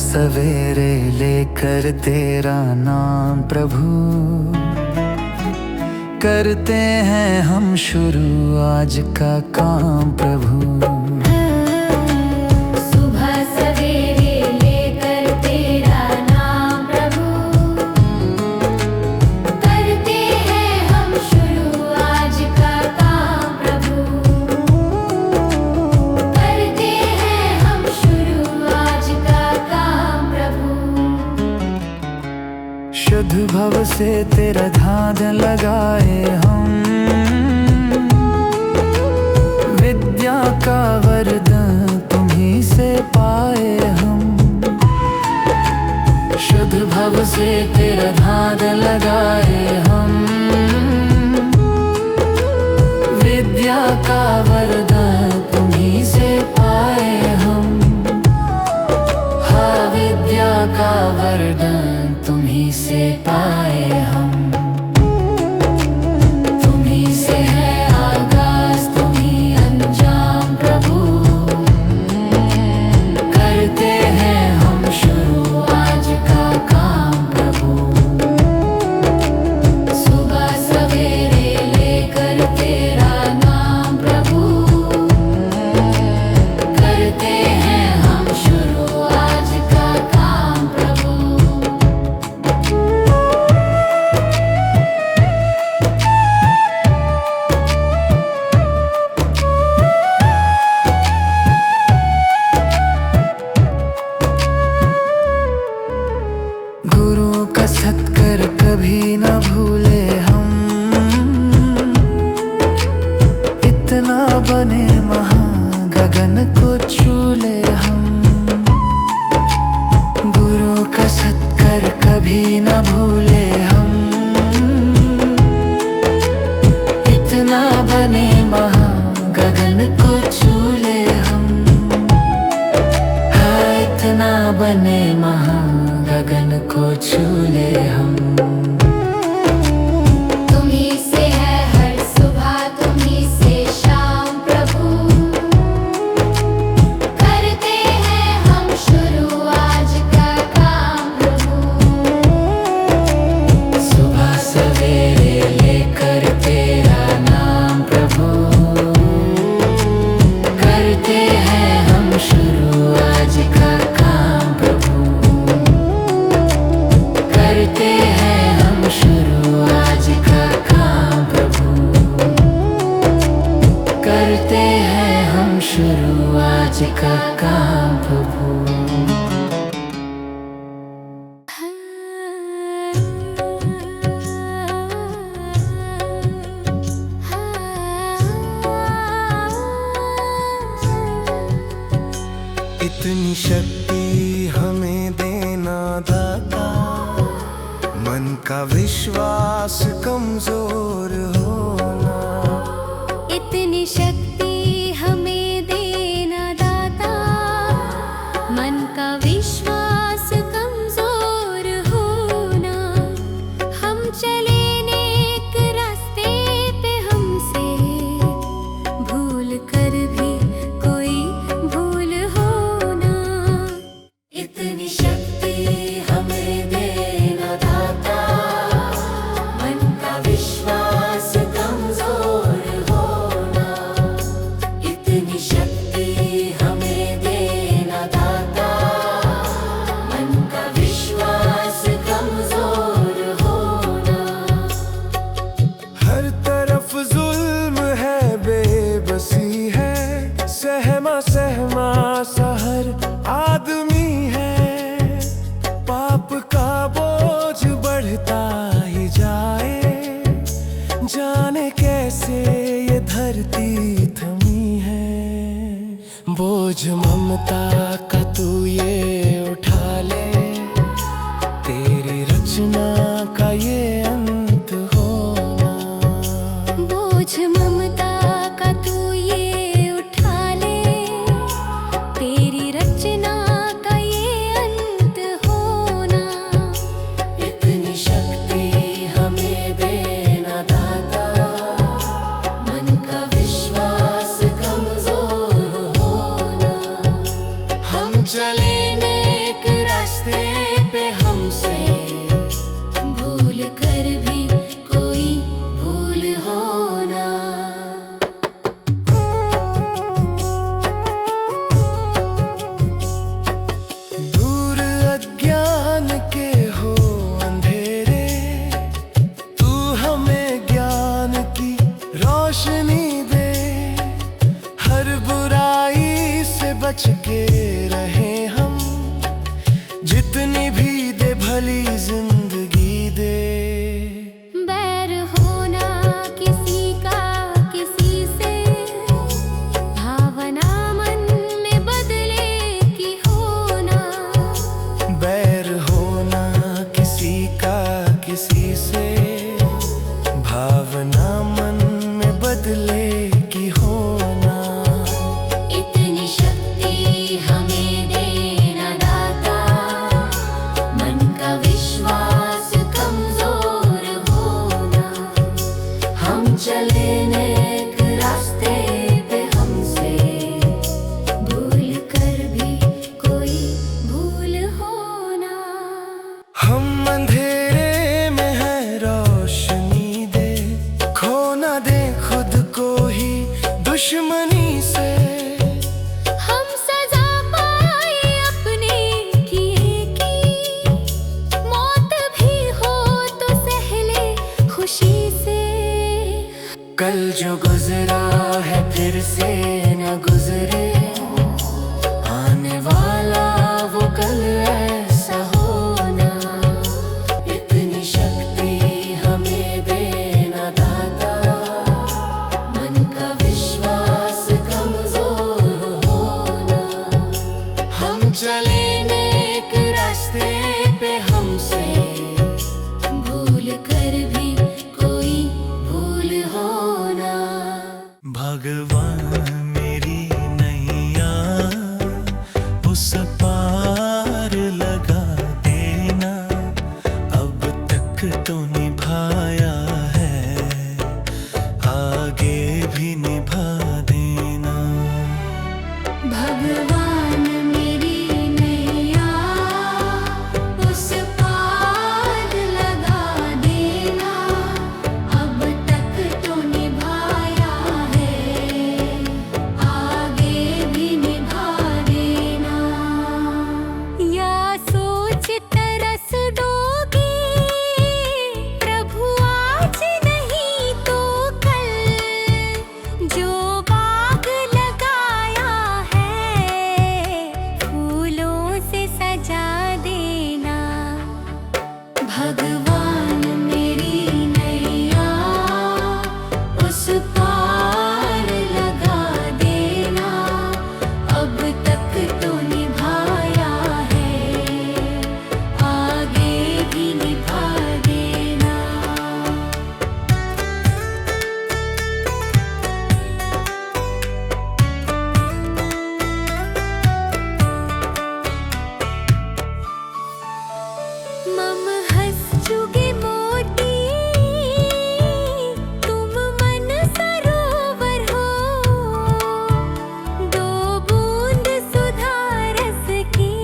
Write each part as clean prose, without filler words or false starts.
सवेरे लेकर तेरा नाम प्रभु, करते हैं हम शुरू आज का काम प्रभु। सुबह सवेरे लेकर तेरा नाम प्रभु, करते हैं हम शुरू आज का काम प्रभु, करते हैं हम शुरू आज का काम प्रभु। शुद्ध भव से तेरा ध्यान लगाए हम, विद्या का वरदान तुम्हीं से पाए हम। शुद्ध भव से तेरा ध्यान लगाए हम, विद्या का वरदान तुम्हीं से पाए हम। हाँ, विद्या का वरदान तुम्हीं से पाए हम। तुम्हीं से है आगाज, तुम्हीं अंजाम प्रभु, करते हैं हम शुरू आज का काम प्रभु। सुबह सवेरे लेकर तेरा नाम प्रभु, करते हैं हम शुरू आज का काम प्रभु। गुरु का सत्कर कभी न भूले हम, इतना बने महान गगन को छू ले हम। गुरु का सत्कर कभी न भूले हम, इतना बने महान गगन को छू ले हम। हाँ, इतना बने महान गगन को छू ले हम। तुम्हीं से है हर सुबह, तुम्हीं से शाम प्रभु, करते हैं हम शुरू आज का काम प्रभु। सुबह सवेरे लेकर तेरा नाम प्रभु, करते हैं हम शुरू आज का काम प्रभु। करते हैं हम शुरू आज का काम प्रभु, करते हैं हम शुरू आज का काम प्रभु। इतनी शक्ति हमें देना दाता, मन का विश्वास कमजोर होना। इतनी शक्ति हमें देना दाता, मन का विश्वास कमजोर होना। हम चले नेक रास्ते पे, हमसे भूल कर भी कोई भूल होना। इतनी शक्ति हमें देना दाता, मन का विश्वास कमजोर होना। इतनी शक्ति हमें देना दाता, मन का विश्वास कमजोर होना। हर तरफ जुल्म है, बेबसी है, सहमा सहमा सा हर आदमी है। पाप का बोझ बढ़ता ही जाए, जाने कैसे ये धरती थमी है। बोझ ममता का तू ये उठा ले, तेरी रचना का ये अंत होना। बोझ ममता का तू ये उठा ले, तेरी रचना का ये अंत होना। इतनी शक्ति हमें देना दाता, मन का विश्वास कमजोर होना। हम चले नेक रास्ते बच के रहे हम, जितनी भी दे भली जिंदगी दे। बैर होना किसी का किसी से, भावना मन में बदले की होना। बैर होना किसी का किसी से, भावना मन में बदले की होना। इतनी शक्ति हमें देना दाता, मन का विश्वास कमजोर होना। हम चले नेक रास्ते पे, हमसे भूल कर भी कोई भूल होना। हम अंधेरे में है रोशनी दे, खो ना दे खुद को ही दुश्मनी से। हम सजा पाए अपने किए की, मौत भी हो तो सहले खुशी से। कल जो गुजरा है फिर से न गुजरे, आने वाला वो कल ऐसा होना। इतनी शक्ति हमें देना दाता, मन का विश्वास कमजोर होना। हम चले नेक रास्ते पे, हमसे भूल कर भी कोई भूल होना। भगवान मेरी नैया उस पार लगा देना, अब तक तो निभाया है, आगे भी निभा देना। भगवान मेरी नैया उस पार लगा देना, अब तक तो निभाया है, आगे भी निभा देना। या सोच तरस दोगे प्रभु आज नहीं तो कल, जो बाग लगाया है फूलों से सजा देना। भगवान मेरी नैया उस पार लगा देना, अब तक तो निभाया है, आगे भी निभा देना। मम हंस चुगे मोती, तुम मन सरोवर हो, दो बूंद सुधा रस की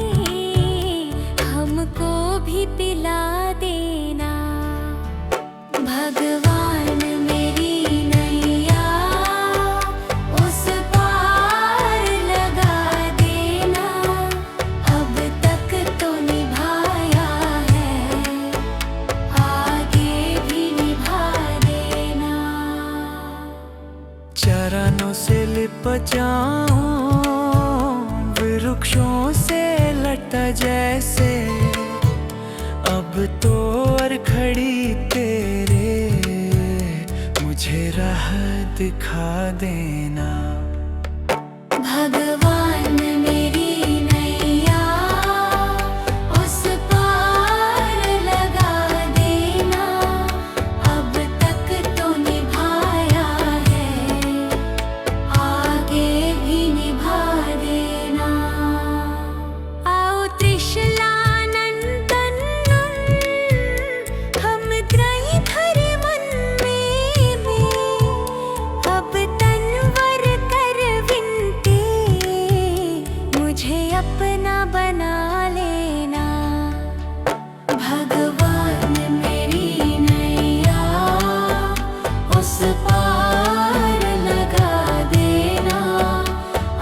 हमको भी पिला देना। भगवान मेरी नैया उस पार लगा देना, अब तक तो निभाया है, आगे भी निभा देना। चरणों से लिप जाऊं वृक्षों से लटा जैसे, अब तो और खड़ी तेरे मुझे राह दिखा देना। भगवान मेरी नैया उस पार लगा देना, अब तक तो निभाया है, आगे भी निभा देना। आओ त्रिशलानंदन, हम त्रयी भर मन में, अब तनवर कर विनती, मुझे अपना बना लेना। भगवान मेरी नैया उस पार लगा देना,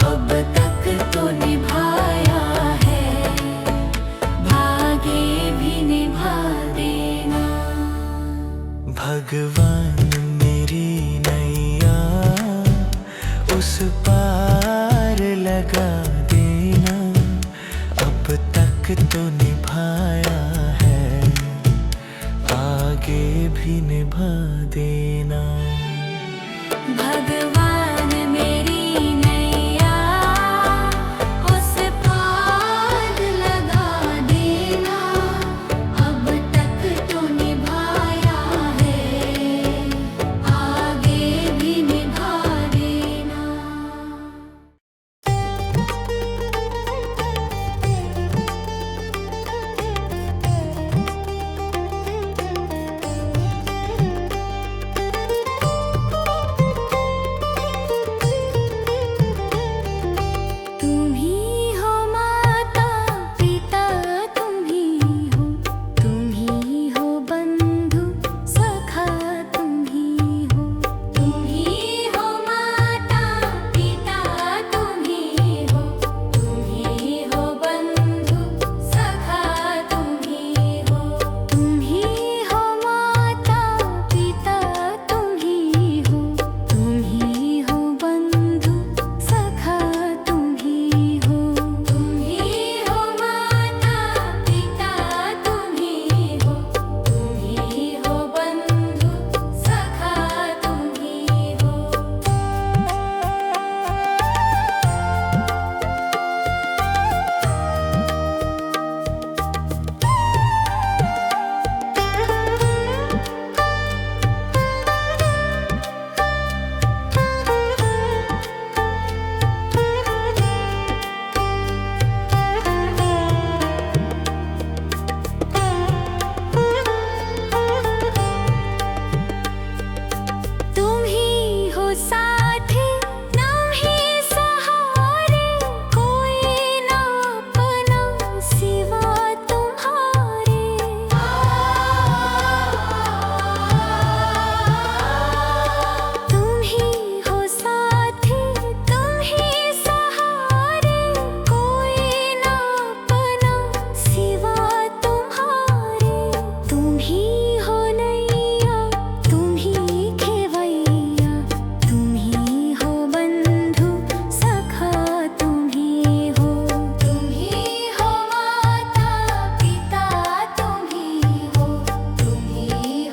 अब तक तो निभाया है, आगे भी निभा देना। भगवान मेरी नैया उस पार लगा दे। तक तो निभाया है, आगे भी निभा देना। भगवान मेरी नैया उस पार लगा देना, अब तक तो निभाया है, आगे भी निभा देना। तुम ही हो माता पिता, तुम ही हो बंधु सखा, तुम ही हो माता पिता, तुम ही हो बंधु सखा, तुम ही हो माता पिता, तुम ही हो बंधु सखा, तुम ही हो माता पिता, तुम ही हो बंधु सखा, तुम ही हो। तुम ही हो साथी नहीं सहारे, कोई ना अपना सिवा तुम्हारे। तुम ही हो साथी, तुम ही सहारे, कोई ना अपना सिवा तुम्हारे। तुम ही हो नैया, तुम ही खेवैया, तुम ही हो बंधु सखा, तुम ही हो माता पिता, तुम ही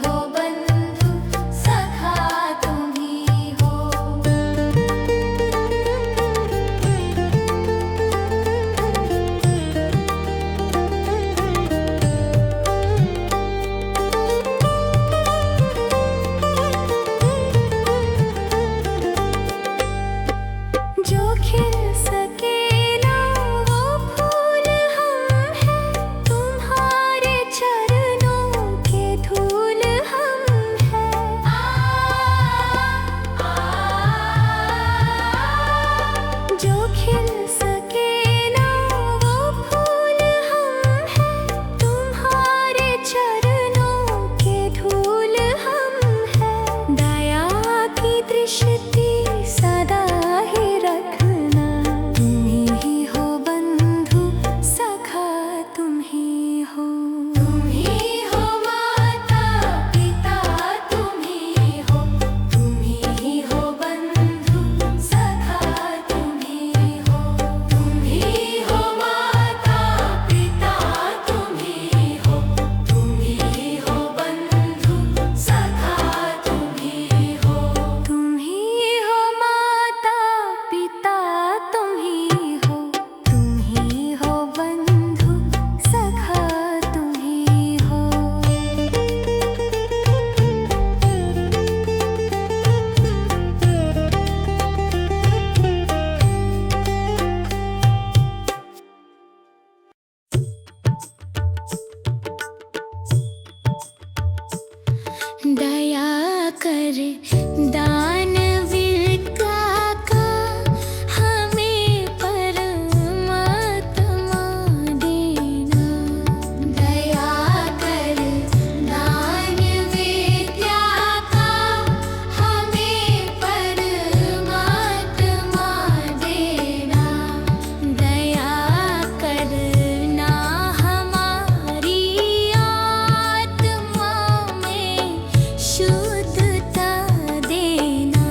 हो बंधु सखा, तुम ही हो। जो खिल सके ना वो फूल हम हैं, तुम्हारे चरणों के धूल हम हैं। जो खिल सके ना वो फूल हम हैं, तुम्हारे चरणों के धूल हम हैं। दया की दृष्टि सदा ही रखना, तुम ही हो बंधु सखा, तुम ही हो माता पिता, तुम ही हो बंधु सखा, तुम ही हो माता पिता, तुम ही हो बंधु सखा, तुम ही हो माता पिता, तुम ही हो बंधु सखा, तुम ही हो। दया कर दान विद्या का हमें परमात्मा देना। दया कर दान विद्या का हमें परमात्मा देना। दया करना हमारी आत्मा में शुद्धता देना।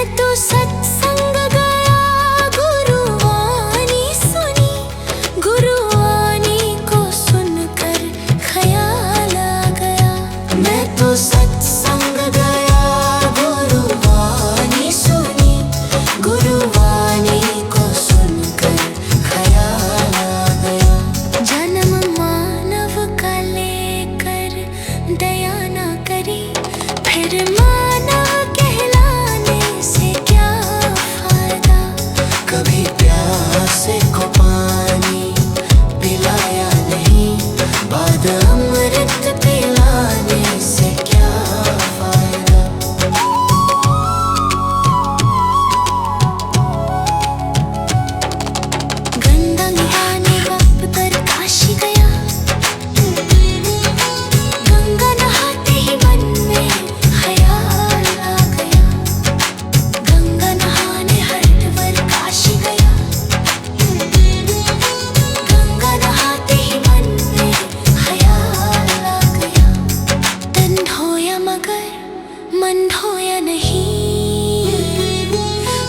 तो सत्संग गया, गुरुवाणी सुनी, गुरुवाणी को सुनकर ख्याल आ गया। मैं तो सत्संग गया, गुरुवाणी सुनी, गुरुवाणी को सुनकर ख्याल आ गया। जन्म मानव का लेकर दया न करी, फिर मानव कहलाने से क्या फायदा। कभी प्यासे को पानी पिलाया नहीं, बाद अमृत पिलाने से क्या फायदा। गंगा नहाने बाप तर काशी गया, गंगा नहाते ही मन में ख्याल आ गया। गंगा नहाने हरिद्वार काशी गया, गंगा नहाते ही मन में ख्याल आ गया। तन धोया मगर मन धोया नहीं,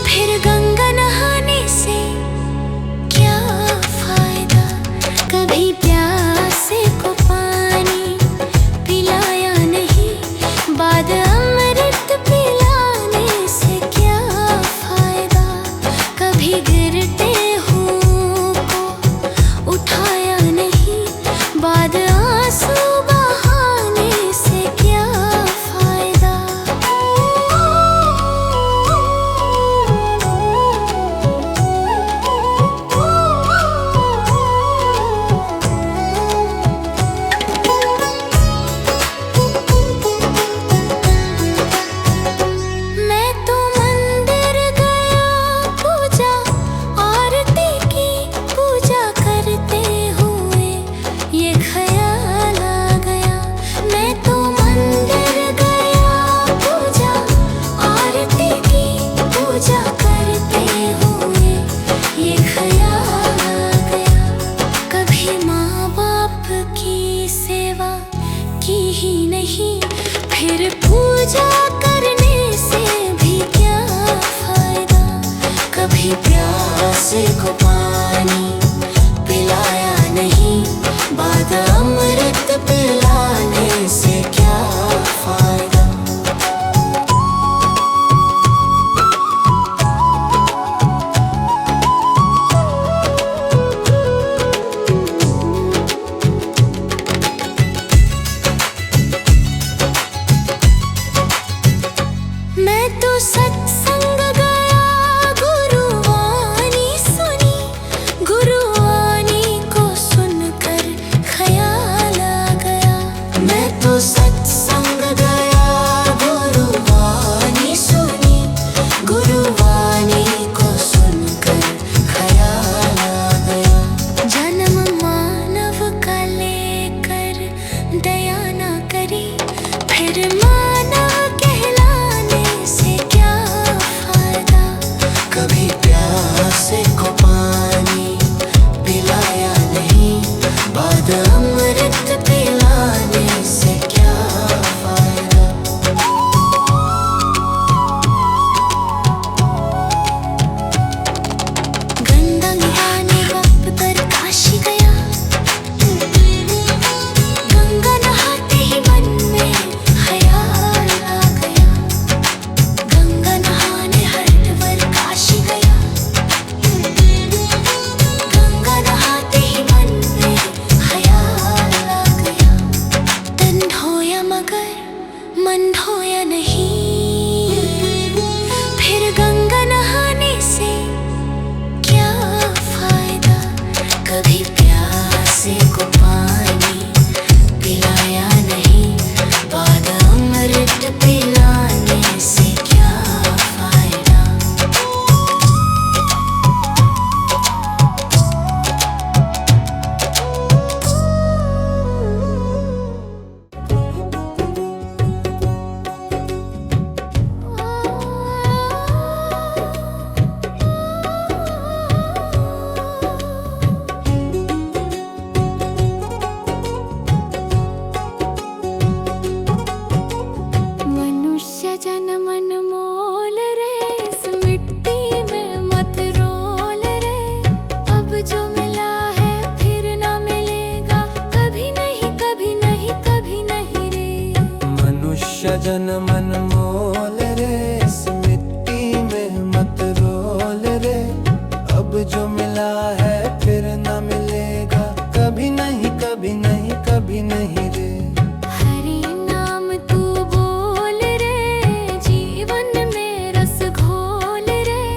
फिर गंगा नहाने से क्या फायदा। कभी प्यासे को पानी पिलाया नहीं, बाद अमृत पिलाने से क्या फायदा। कभी गिरते हुओं को उठाया नहीं, बाद आंसू बहाने से क्या फायदा। मैं तो मंदिर गया, पूजा आरती की, पूजा करते हुए ये ख्याल आ गया। मैं तो मंदिर गया, पूजा आरती की, पूजा करते हुए ये ख्याल आ गया। कभी माँ बाप की सेवा की ही नहीं, फिर पूजा करने से भी क्या फायदा। कभी प्यासे को पानी पिलाया नहीं, बाद अमृत पिलाने से क्या फायदा। मैं तो सत्संग गया, गुरुवाणी सुनी, जन्म अनमोल रे, इस मिट्टी में मत रोल रे। अब जो मिला है फिर न मिलेगा, कभी नहीं कभी नहीं कभी नहीं रे। हरि नाम तू बोल रे, जीवन में रस घोल रे।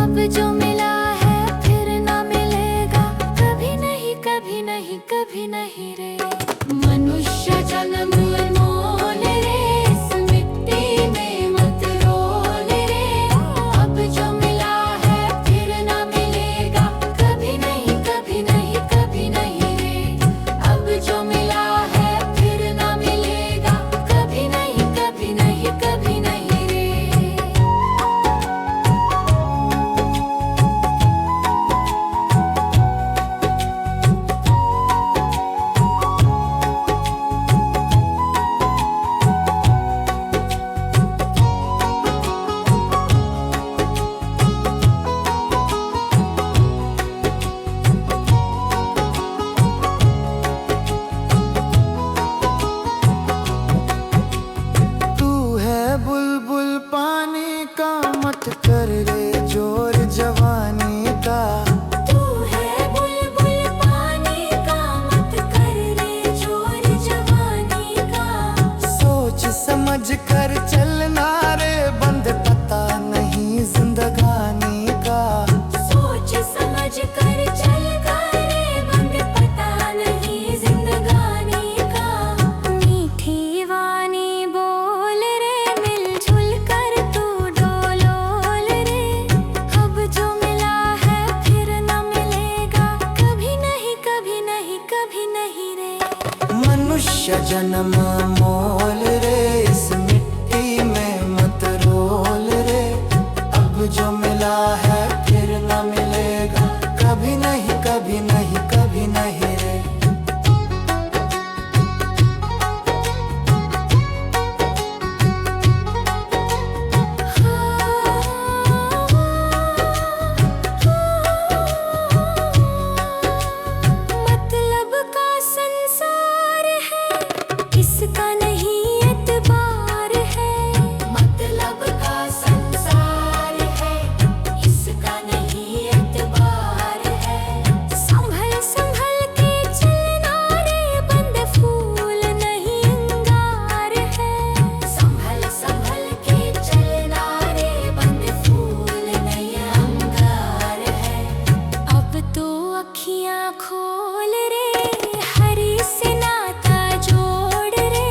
अब जो मिला है फिर न मिलेगा, कभी नहीं कभी नहीं कभी नहीं रे। मनुष्य जन्म अनमोल रे, इस मिट्टी में मत रोल रे। अब जो मिला है फिर न मिलेगा, कभी नहीं कभी नहीं कभी नहीं रे। अब जो मिला है फिर न मिलेगा, कभी नहीं कभी नहीं कभी नहीं रे। तू है बुलबुल पानी का, मत कर रे जोर जवानी का। तू है बुलबुल पानी का, मत कर रे जोर जवानी का। सोच समझ कर चलना रे, बंद पता नहीं जिंदगानी का। सोच समझ कर चल करे, बंद पता नहीं जिंदगानी का। मीठी वाणी बोल रे, मिलजुल कर तू डोलोल रे। अब जो मिला है फिर न मिलेगा, कभी नहीं कभी नहीं कभी नहीं रे। मनुष्य जन्म मोल रे, इस मिट्टी में मत रोल रे। अब जो मिला है फिर न मिलेगा, कभी नहीं कभी नहीं कभी नहीं रे। मतलब का संसार है, इसका नहीं एतबार है। मतलब का संसार है, इसका नहीं एतबार है। संभल संभल के चलना रे, बंद फूल नहीं अंगार है। संभल संभल के चलना रे, बंद फूल नहीं अंगार है। अब तो अखियां खोल रे, हरि से नाता जोड़ रे।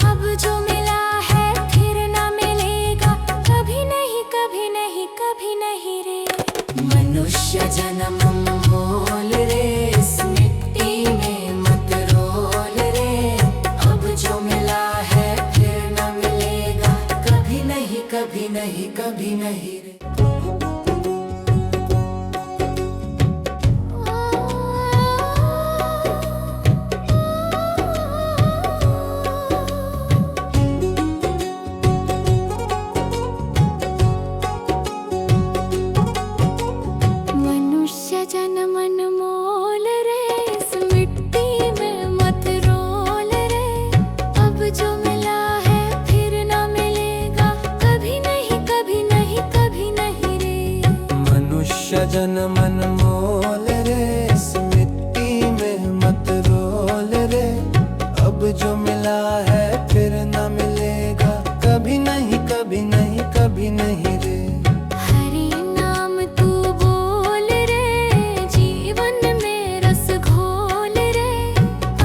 अब जो मिला है फिर न मिलेगा, कभी नहीं कभी नहीं कभी नहीं रे। मनुष्य जन्म मोल रे, इस मिट्टी में मत रोल रे। अब जो मिला है फिर न मिलेगा, कभी नहीं कभी नहीं कभी नहीं रे। मनुष्य जन्म अनमोल रे, इस मिट्टी में मत रोल रे। अब जो मिला है फिर न मिलेगा, कभी नहीं कभी नहीं कभी नहीं रे। मनुष्य जन्म अनमोल रे, इस मिट्टी में मत रोल रे। अब जो मिला है फिर न मिलेगा, कभी नहीं कभी नहीं कभी नहीं रे। हरि नाम तू बोल रे, जीवन में रस घोल रे।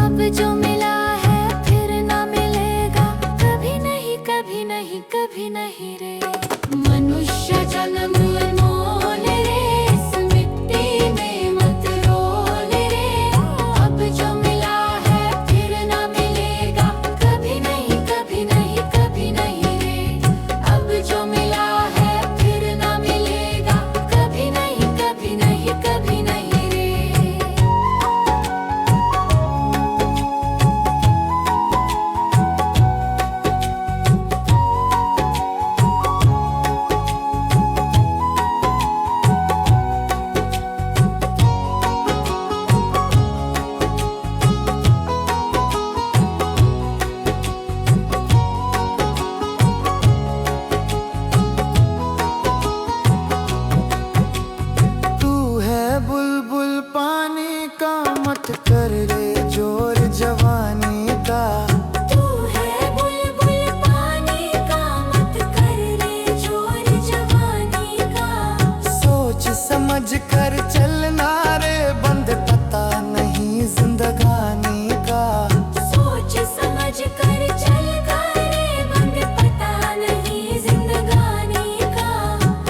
अब जो मिला है फिर न मिलेगा, कभी नहीं कभी नहीं कभी नहीं रे। मनुष्य जन्म अनमोल रे, इस मिट्टी समझ कर चलना रे, बंद पता नहीं जिंदगानी का। सोच समझ कर चलना रे, बंद पता नहीं जिंदगानी का।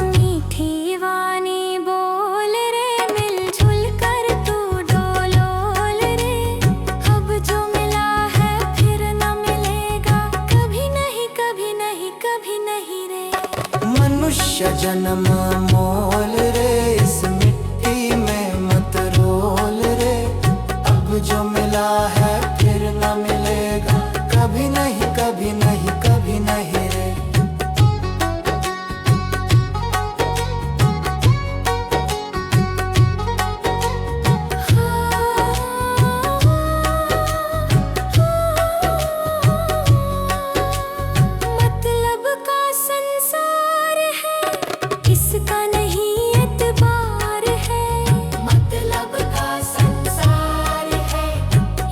मीठी वाणी बोल रे, मिलजुल कर तू डोलोल रे। अब जो मिला है फिर न मिलेगा, कभी नहीं कभी नहीं कभी नहीं रे। मनुष्य जन्म मोल रे, इस मिट्टी में मत रोल रे। अब जो मिला है फिर न मिलेगा, कभी नहीं कभी नहीं कभी नहीं रे। मतलब का संसार है, इसका नहीं एतबार है। मतलब का संसार है,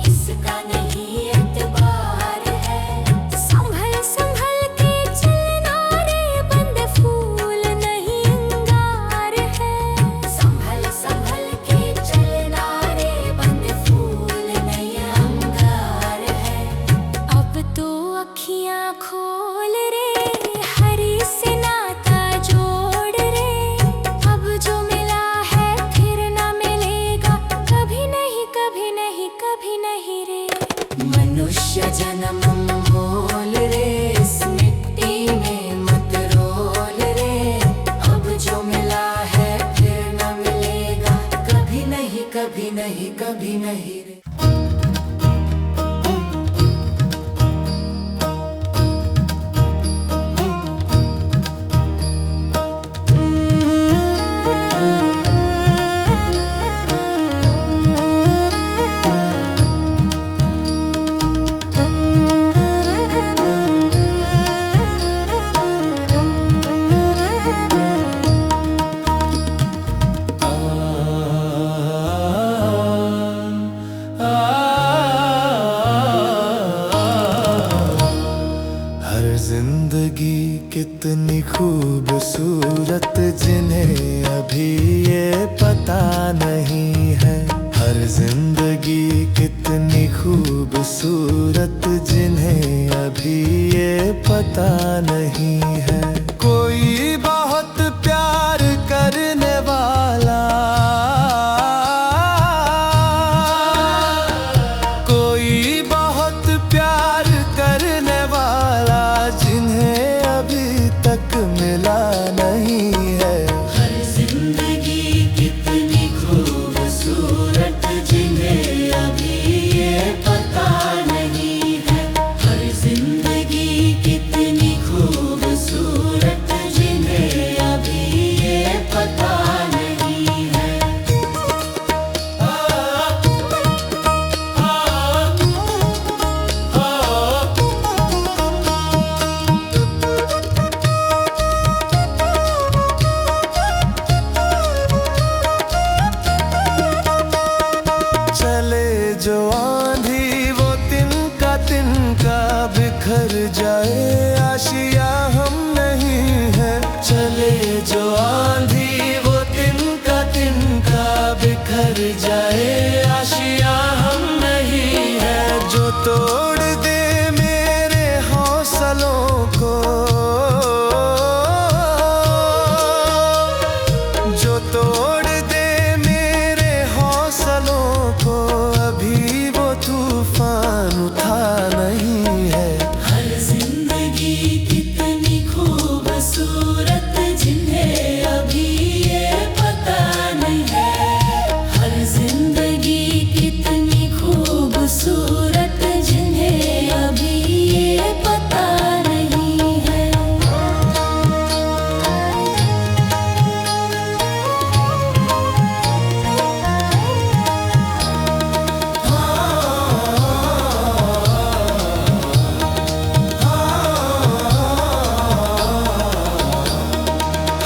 इसका नहीं एतबार है। संभल संभल के चलना रे, बंद फूल नहीं अंगार है। संभल संभल के चलना रे, बंद फूल नहीं अंगार है। अब तो अखियां खोल रे, हरी से नाता जोड़ रे। अब जो मिला है फिर न मिलेगा, कभी नहीं कभी नहीं कभी नहीं रे। मनुष्य जन्म मोल रे, इस मिट्टी में मत रोल रे। अब जो मिला है फिर न मिलेगा, कभी नहीं कभी नहीं कभी नहीं रे। हर जिंदगी कितनी खूबसूरत, जिन्हें अभी ये पता नहीं है। हर जिंदगी कितनी खूबसूरत, जिन्हें अभी ये पता नहीं है। कोई बहुत प्यार करने वाला, कोई बहुत प्यार करने वाला, जिन्हें अभी तक मिला नहीं है। हर जिंदगी कितनी खूबसूरत, जिन्हें अभी ये पता नहीं है। हर जिंदगी कितनी खूबसूरत, जिन्हें अभी ये पता नहीं है। चले जो आंधी वो तिनका बिखर जाए, आशिया हम नहीं है। चले जो आंधी वो तिनका बिखर जाए, आशिया हम नहीं है। जो तोड़ दे मेरे हौसलों को, जो तोड़ दे मेरे हौसलों को, अभी वो तूफान उठा नहीं है। हर जिंदगी कितनी खूबसूरत, जिन्हें अभी ये पता नहीं है। हर जिंदगी कितनी खूबसूरत, जिन्हें अभी ये पता नहीं है।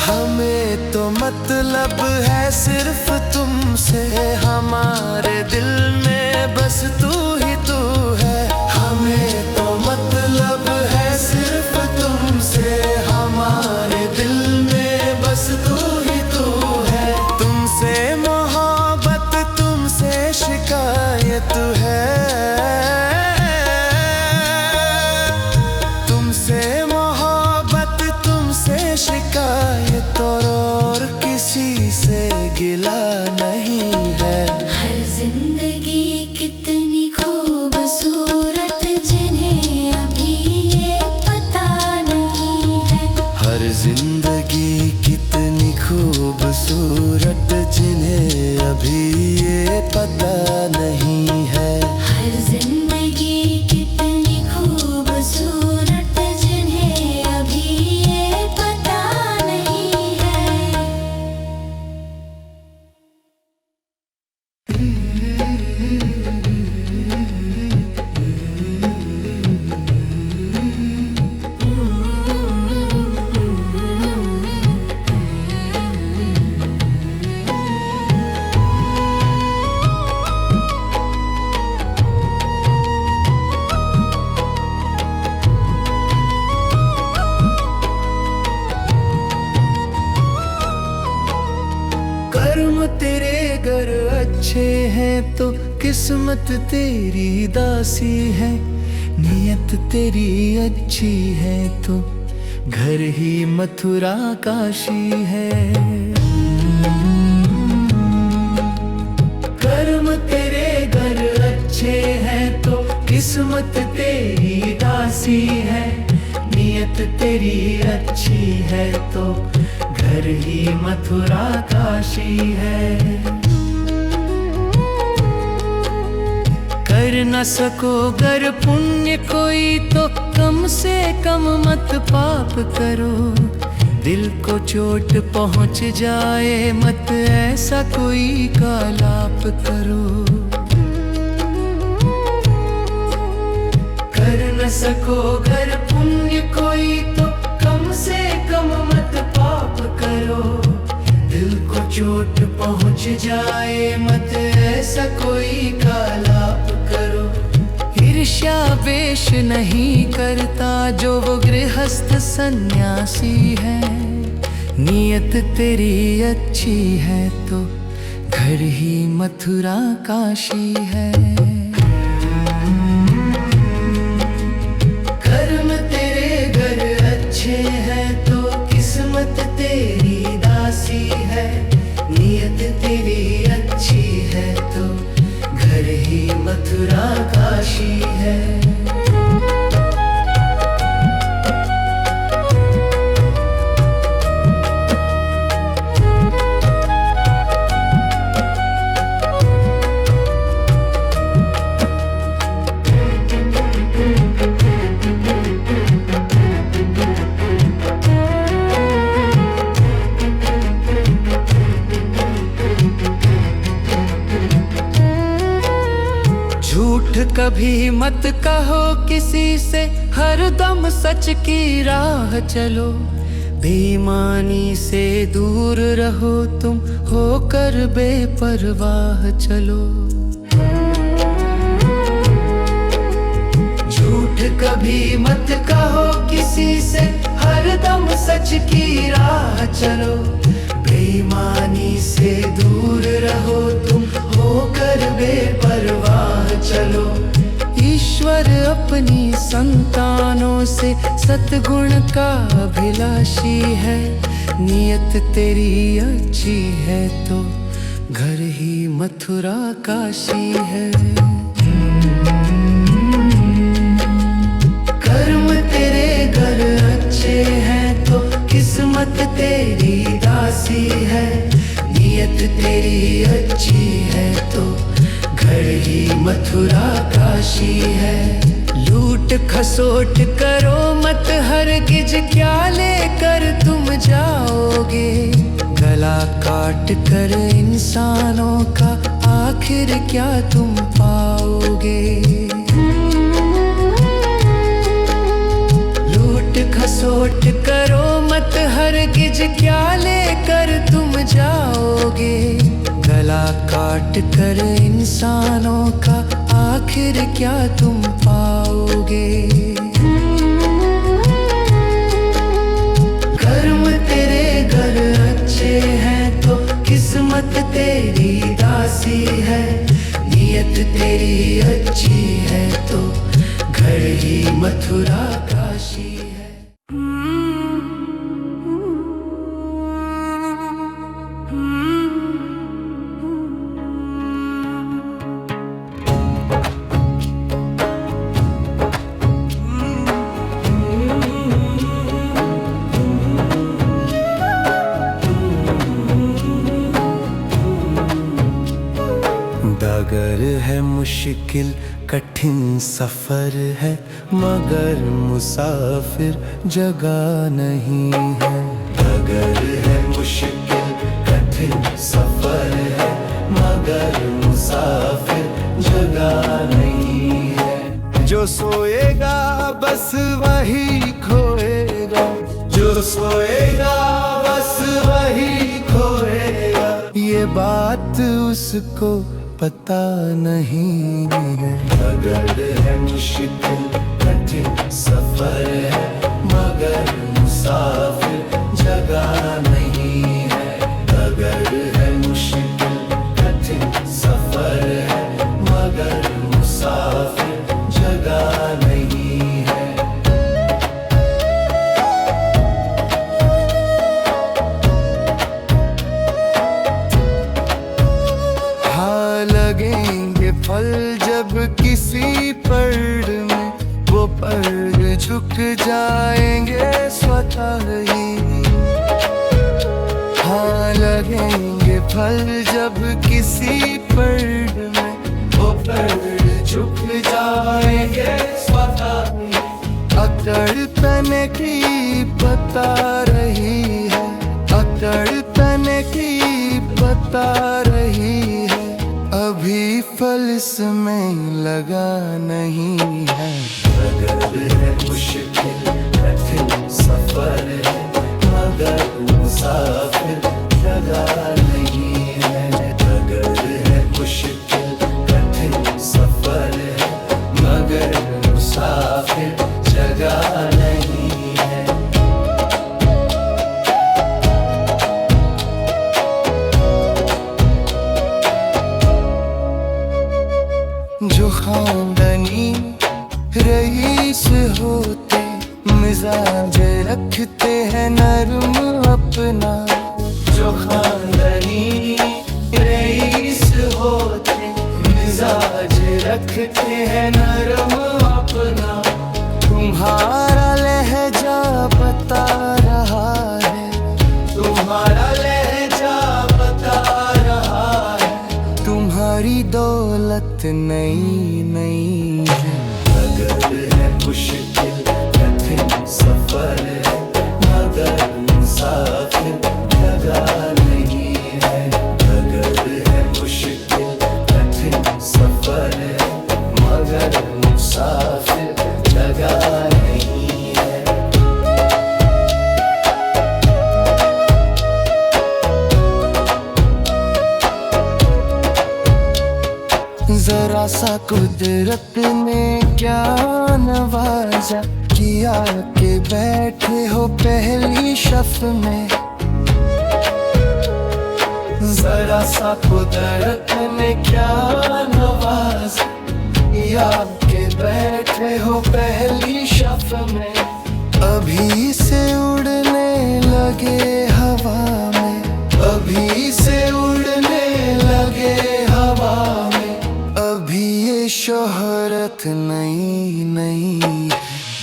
हमें तो मतलब है सिर्फ तुमसे, हमारे दिल में बस तू ही तू है। हमें तो मतलब है सिर्फ तुमसे, हमारे दिल में बस तू ही तू है। तुमसे से गिला नहीं है। हर जिंदगी कितनी खूबसूरत जिन्हें अभी ये पता नहीं है। हर जिंदगी कितनी खूबसूरत जिन्हें अभी ये पता नहीं है। हर जिंदगी कितनी खूबसूरत जिन्हें अभी ये पता नहीं है। कर्म तेरे गर अच्छे हैं तो किस्मत तेरी दासी है। नियत तेरी अच्छी है तो घर ही मथुरा काशी है। कर्म तेरे घर अच्छे हैं तो किस्मत तेरी दासी है। नियत तेरी अच्छी है तो घर ही मथुरा काशी है। कर न सको गर पुण्य कोई तो कम से कम मत पाप करो। दिल को चोट पहुंच जाए मत ऐसा कोई कालाप करो। कर न सको गर पुण्य कोई तो कम से कम मत पाप करो। दिल को चोट पहुंच जाए मत ऐसा कोई कालाप करो। ईर्ष्या वेश नहीं करता जो वो गृहस्थ सन्यासी है। नियत तेरी अच्छी है तो घर ही मथुरा काशी है। कर्म तेरे घर अच्छे हैं तो किस्मत तेरी दासी है। नियत तेरी अच्छी है तो घर ही मथुरा काशी है। झूठ कभी मत कहो किसी से, हरदम सच की राह चलो। बेईमानी से दूर रहो तुम, होकर बेपरवाह चलो। झूठ कभी मत कहो किसी से, हरदम सच की राह चलो। बेईमानी से दूर रहो तुम, होकर बेपरवाह चलो। ईश्वर अपनी संतानों से सतगुण का अभिलाषी है। नियत तेरी अच्छी है तो घर ही मथुरा काशी है। कर्म तेरे घर अच्छे हैं तो किस्मत तेरी दासी है। नियत तेरी अच्छी है तो घर ही मथुरा काशी है। लूट खसोट करो मत हरगिज, क्या लेकर तुम जाओगे। गला काट कर इंसानों का आखिर क्या तुम पाओगे। लूट खसोट करो मत हरगिज, क्या लेकर तुम जाओगे। गला काट कर इंसानों का आखिर क्या तुम पाओगे। कर्म तेरे घर अच्छे हैं तो किस्मत तेरी दासी है। नियत तेरी अच्छी है तो घर ही मथुरा काशी है। डगर है मुश्किल कठिन सफर है, मगर मुसाफिर जगह नहीं है। डगर है मुश्किल कठिन सफर है, मगर मुसाफिर जगह नहीं है। जो सोएगा बस वही खोएगा, जो सोएगा बस वही खोएगा। ये बात उसको पता नहीं है। डगर है मुश्किल कठिन सफर है, मगर मुसाफिर जगह नहीं है। डगर है मुश्किल कठिन सफर है, मगर मुसाफिर जगह नहीं है। हाँ लगेंगे फल जब किसी पेड़ में, वो पेड़ झुक जाएंगे स्वतः ही। हाँ लगेंगे फल जब किसी पेड़ में, वो पेड़ झुक जाएंगे स्वतः ही। अकड़ तने की बता रही है, अकड़ तने की बता रही है। अभी फल इसमें लगा नहीं है। डगर है मुश्किल कठिन सफर है, मगर मुसाफिर जगह नहीं है। डगर है मुश्किल कठिन सफर है, मगर मुसाफिर जगह नहीं है। जो खानदानी रईस होते, मिजाज रखते हैं नरम अपना। जो खानदानी रईस होते, मिजाज रखते हैं नरम अपना। तुम्हारा लहजा बता रहा है, तुम्हारा लहजा बता रहा है। तुम्हारी दौलत नई नई है। डगर है मुश्किल कठिन सफर है, मगर मुसाफिर जगह नहीं है। डगर है मुश्किल कठिन सफर है, मगर मुसाफिर जगह नहीं है। जरा सा कुदरत ने क्या नवाजा, किया के बैठे हो पहली शफ में। जरा सा कुदरत ने क्या नवाजा, किया के बैठे हो पहली शफ में। अभी से उड़ने लगे हवा में, अभी से उड़ने लगे हवा में। अभी ये शोहरत नई नई।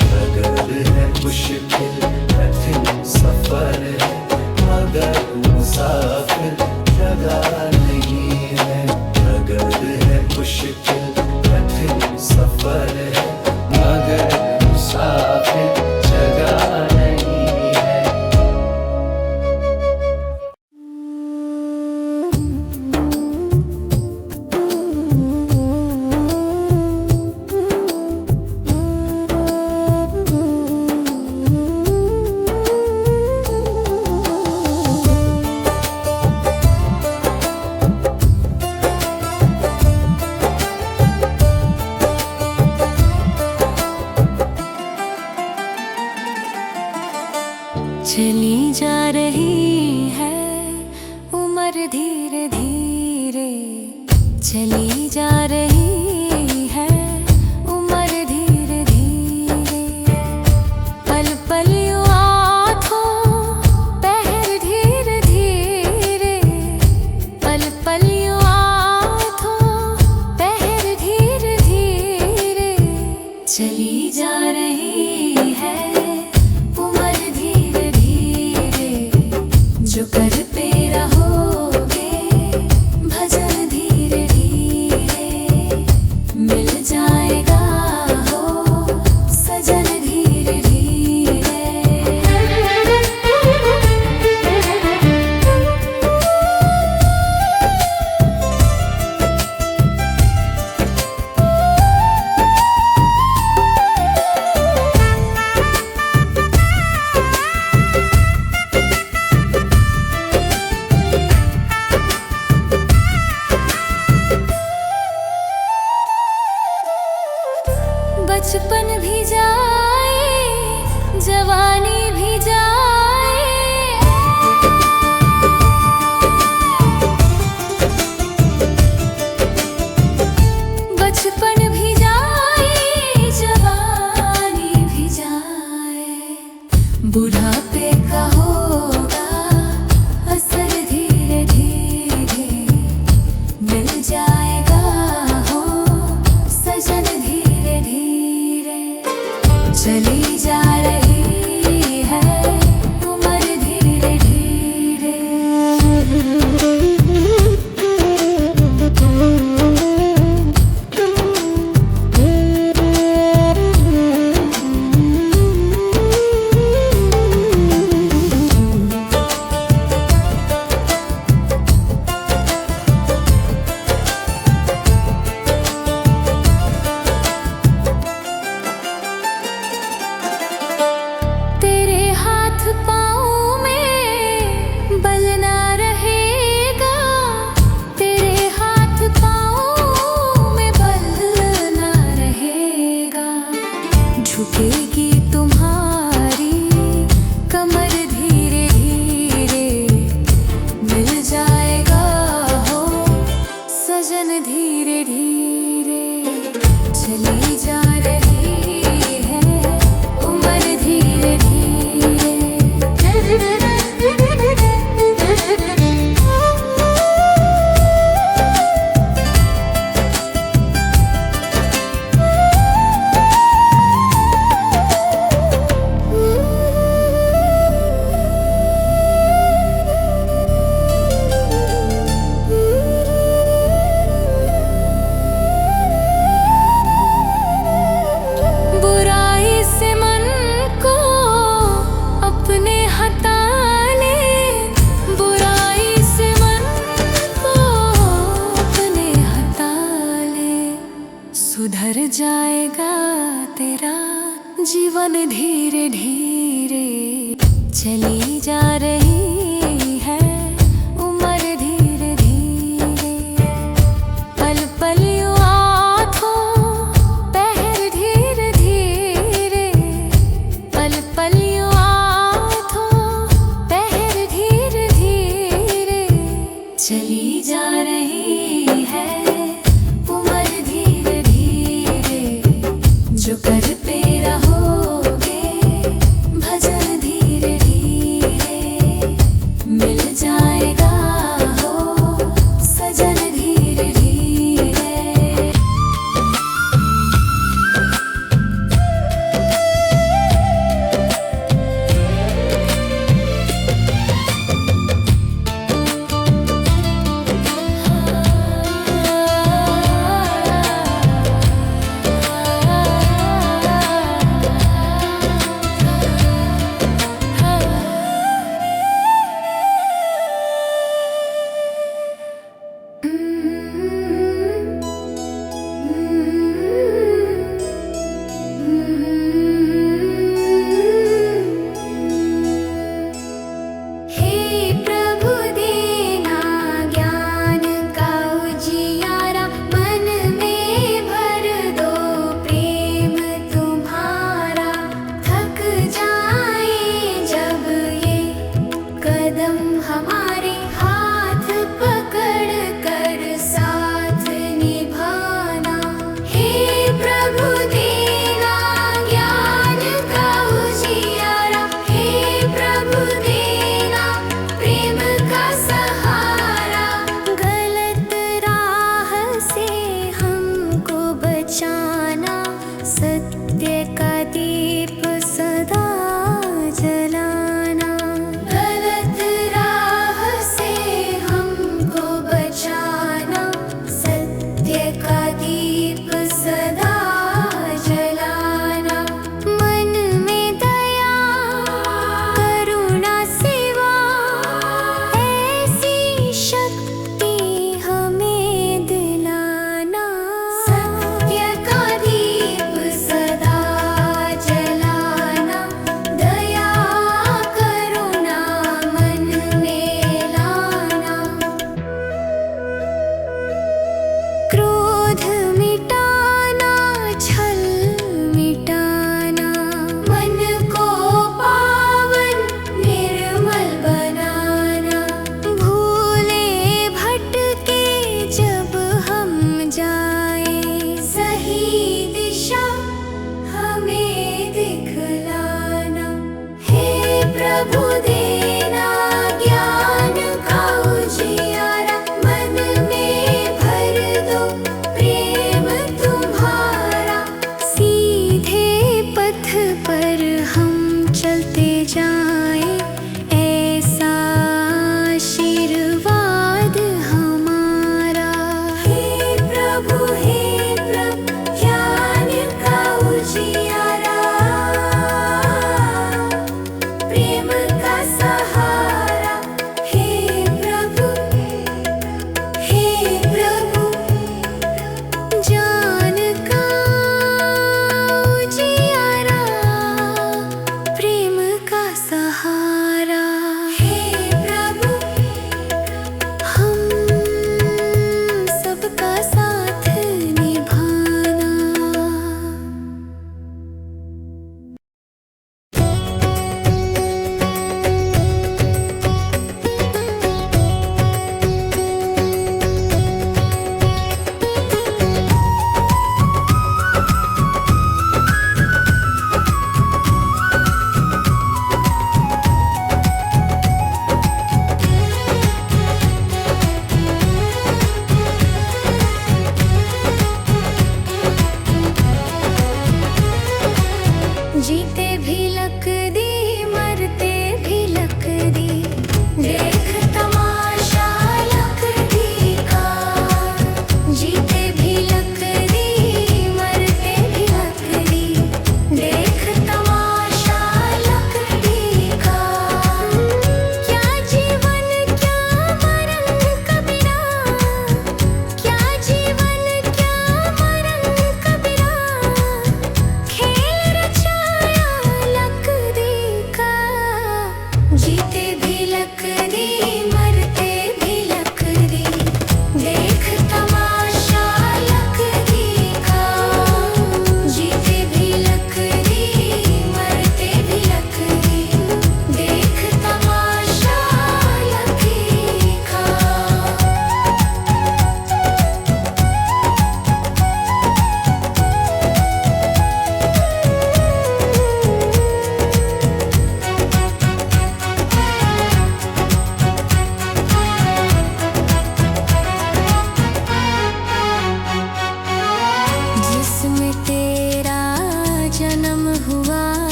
डगर है मुश्किल कठिन सफर है, मगर मुसाफिर जगह नहीं है। डगर है मुश्किल कठिन सफर है, मगर मुसाफिर जगह नहीं है। चली जा रही है उम्र धीरे धीरे, चली जा रही है उम्र धीरे धीरे। पल पल यूं आँखों पहर धीरे धीरे, पल पल यूं आँखों पहर धीरे धीरे। चली जा रही है उम्र धीरे धीरे, जो करते रहोगे भजन धीरे धीरे। जाएगा तेरा जीवन धीरे धीरे। चली जा रही है उम्र धीरे धीरे। पल पल यूं आँखों पहर धीरे धीरे। पल पल यूं आँखों पहर धीरे धीरे। चली जा रही है उम्र धीरे धीरे। जो करते रहोगे भजन धीरे धीरे। मिल जाएगा हो सजन धीरे धीरे।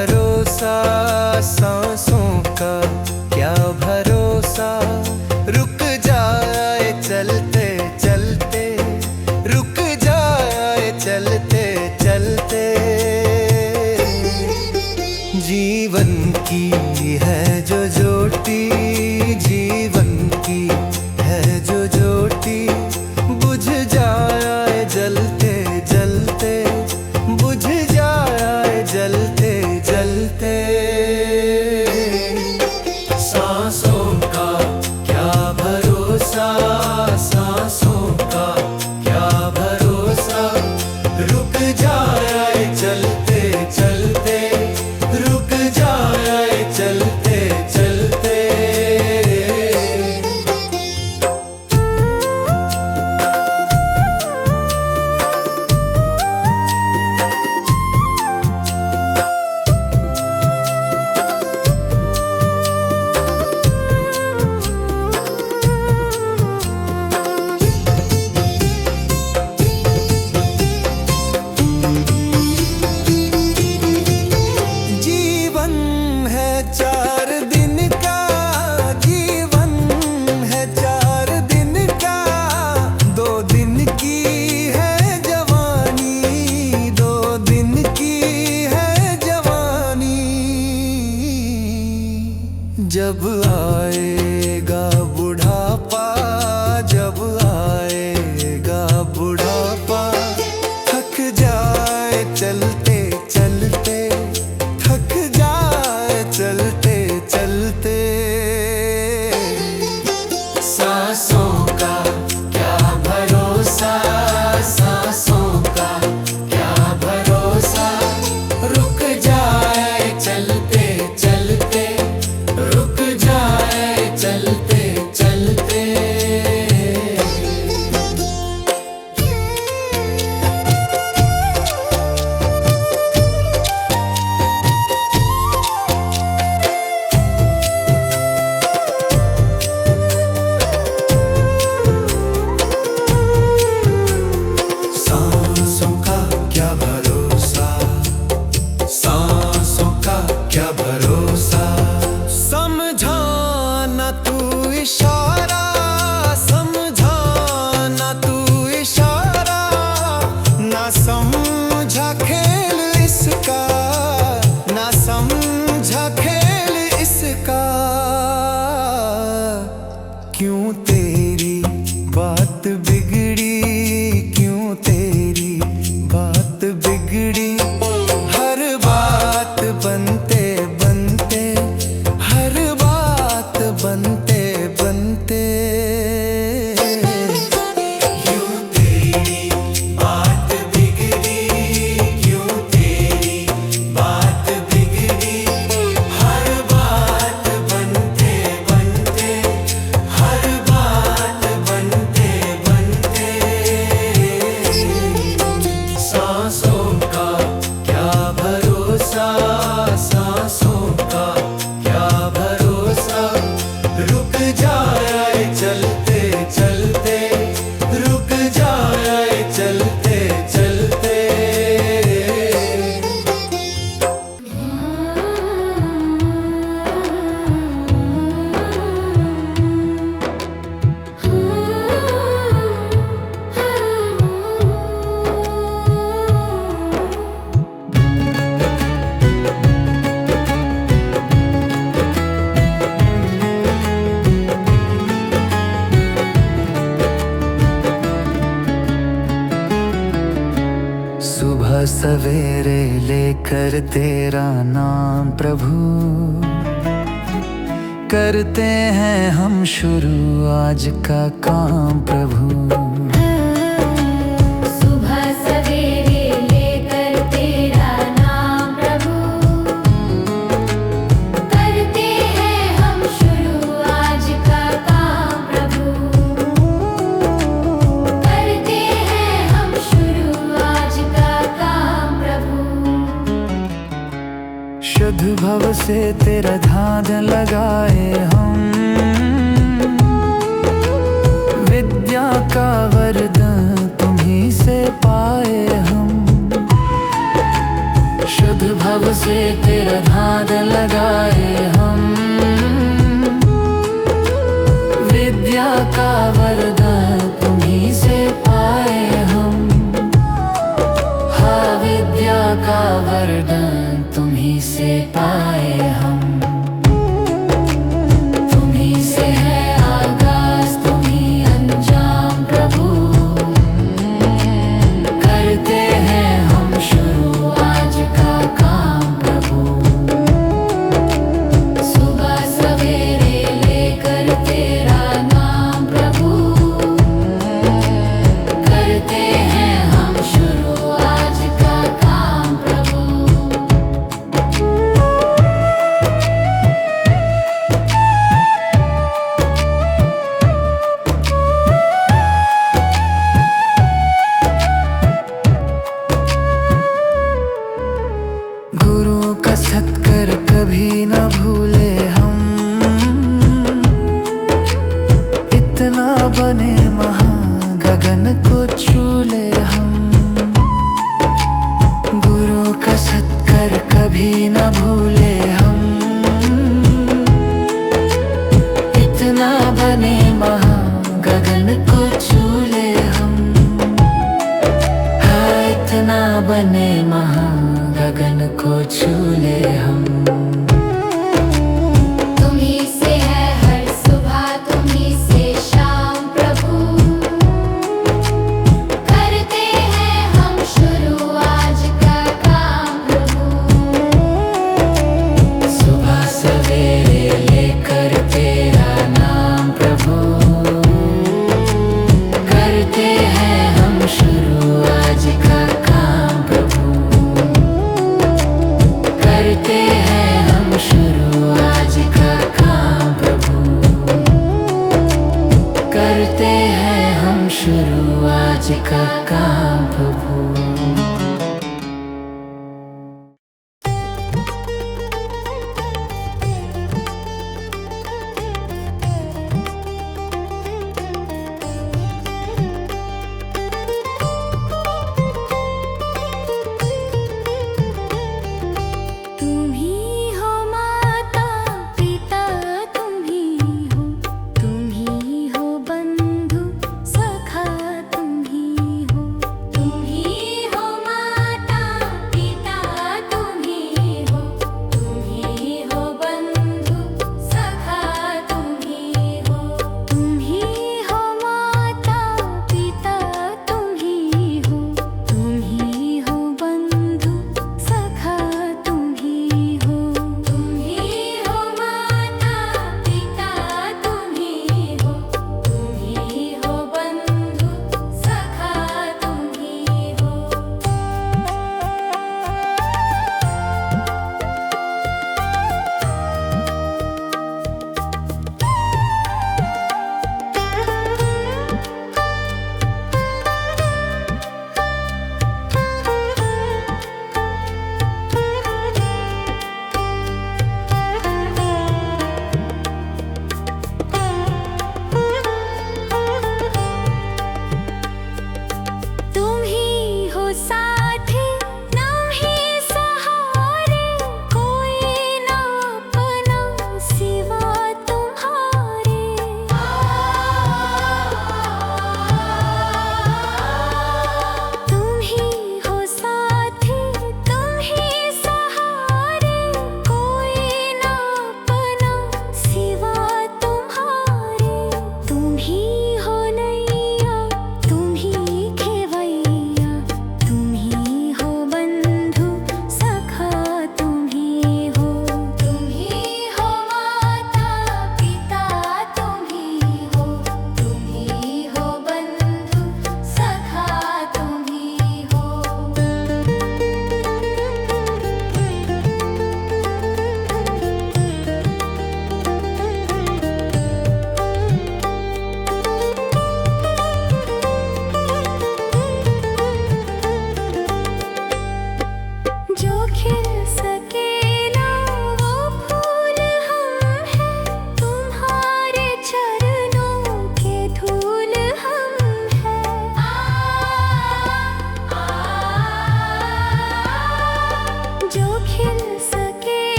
भरोसा सांसों का, क्या भरोसा रुक जाए चलते चलते, रुक जाए चलते चलते। जीवन की है जो ज्योति, जीवन की है जो ज्योति, बुझ जाए जलते जलते, बुझ जाए जलते जलते। सांसों का क्या भरोसा, सांसों का क्या भरोसा, रुक जाए चलते चलते, रुक जाए चलते चलते। जीवन है 4 दिन का, जीवन है 4 दिन का, 2 दिन की है जवानी, 2 दिन की है जवानी। जब आएगा बुढ़ापा, जब आएगा बुढ़ापा, थक जाए चलते चलते, थक जाए चलते चलते। सांसों का क्या भरोसा, सांसों का क्या भरोसा, रुक जाए चलते चलते, रुक जाए चलते चलते। सांसों का क्या भरोसा, सांसों का क्या भरोसा, समझाना तू इशारा, समझाना तू इशारा, ना समझा खेल इसका, ना समझा खेल इसका। क्यों तेरी बात बिगड़ी, क्यों तेरी बात बिगड़ी, हर बात बनते बनते, हर बात बनते बनते। क्यों तेरी बात बिगड़ी, क्यों तेरी बात बिगड़ी, हर बात बनते बनते, हर बात बनते बनते। सांसों का क्या भरोसा, सांसों का क्या भरोसा, रुक जाए चलते चलते, रुक जाए चलते चलते। सुबह सवेरे लेकर तेरा नाम प्रभु, करते हैं हम शुरू आज का काम प्रभु। सुबह सवेरे लेकर तेरा नाम प्रभु, करते हैं हम शुरू आज का काम प्रभु, करते हैं हम शुरू आज का काम प्रभु। शुद्ध भव से तेरा ध्यान लगाए हम, विद्या का वरदान तुम्हीं से पाए हम। शुद्ध भव कब से तेरा ध्यान लगाए हम, विद्या का वरदान तुम्हीं से पाए हम। हाँ, विद्या का वरदान तुम्हीं से पाए हम। तुम्हीं से है आगाज, तुम्हीं अंजाम प्रभु, करते हैं हम शुरू आज का काम प्रभु। सुबह सवेरे लेकर तेरा नाम प्रभु, करते हैं हम शुरू आज का काम प्रभु। गुरु का सत्कर कभी न भूले हम, इतना बने महान गगन को छू ले हम। गुरु का सत्कर कभी न भूले हम, इतना बने महान गगन को छू ले हम। हाँ, इतना बने महान गगन को छू ले हम।